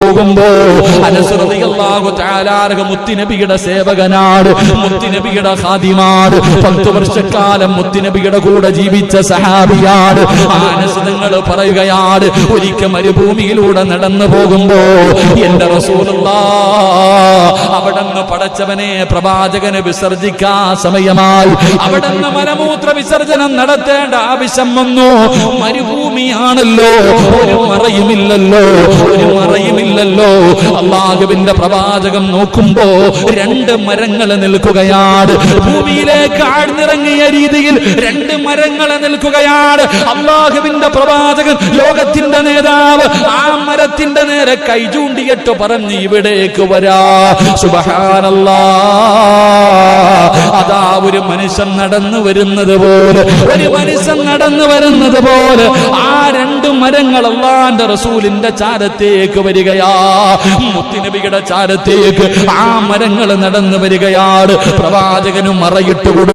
പോകുമ്പോ അനസ് റളിയല്ലാഹു തആല മുത്തുനബിയുടെ സേവകനാണ്, മുത്തുനബിയുടെ ഖാദിമാണ്, 10 വർഷക്കാലം മുത്തുനബിയുടെ കൂടെ ജീവിച്ച സഹാബിയാണ്. അനസ് തങ്ങൾ പറയുകയാണ്, ഒരിക്കൽ മരുഭൂമിയിലൂടെ നടന്നു പോകുമ്പോ എന്റെ റസൂലുള്ളാഹ് അവിടുന്ന് പടച്ചവനെ പ്രവാചകന് വിസർജിക്കാൻ സമയമായി, അവിടുന്ന് മലമൂത്ര വിസർജനം നടത്തേണ്ട ആവശ്യം വന്നു. മരുഭൂമിയാണല്ലോ, ഒരു മറയുമില്ലല്ലോ, ഒരു മറയുമില്ലല്ലോ. അല്ലാഹുവിന്റെ പ്രവാചകൻ നോക്കുമ്പോ 2 മരങ്ങൾ നിൽക്കുകയാണ്. ഭൂമിയിലേക്ക് ആഴ്ന്നിറങ്ങിയ രീതിയിൽ 2 മരങ്ങൾ നിൽക്കുകയാണ്. അല്ലാഹുവിന്റെ പ്രവാചകൻ, ലോകത്തിന്റെ നേതാവ്, ആ മരത്തിന്റെ നേരെ കൈ ചൂണ്ടിയിട്ട് പറഞ്ഞു, ഇവിടേക്ക് വരാ. സുബ്ഹാനല്ലാഹ്, അതാ ഒരു മനുഷ്യൻ നടന്നു വരുന്നത് പോലെ, ഒരു മനുഷ്യൻ നടന്നു വരുന്നത് പോലെ ആ 2 മരങ്ങൾ അല്ലാഹുവിന്റെ റസൂലിന്റെ ചാരത്തേക്ക് വരികയാ. മുത്തുനബിയുടെ ചാരത്തേക്ക് ആ മരങ്ങൾ നടന്നു വരികയാണ്. പ്രവാചകനും മറയിട്ട്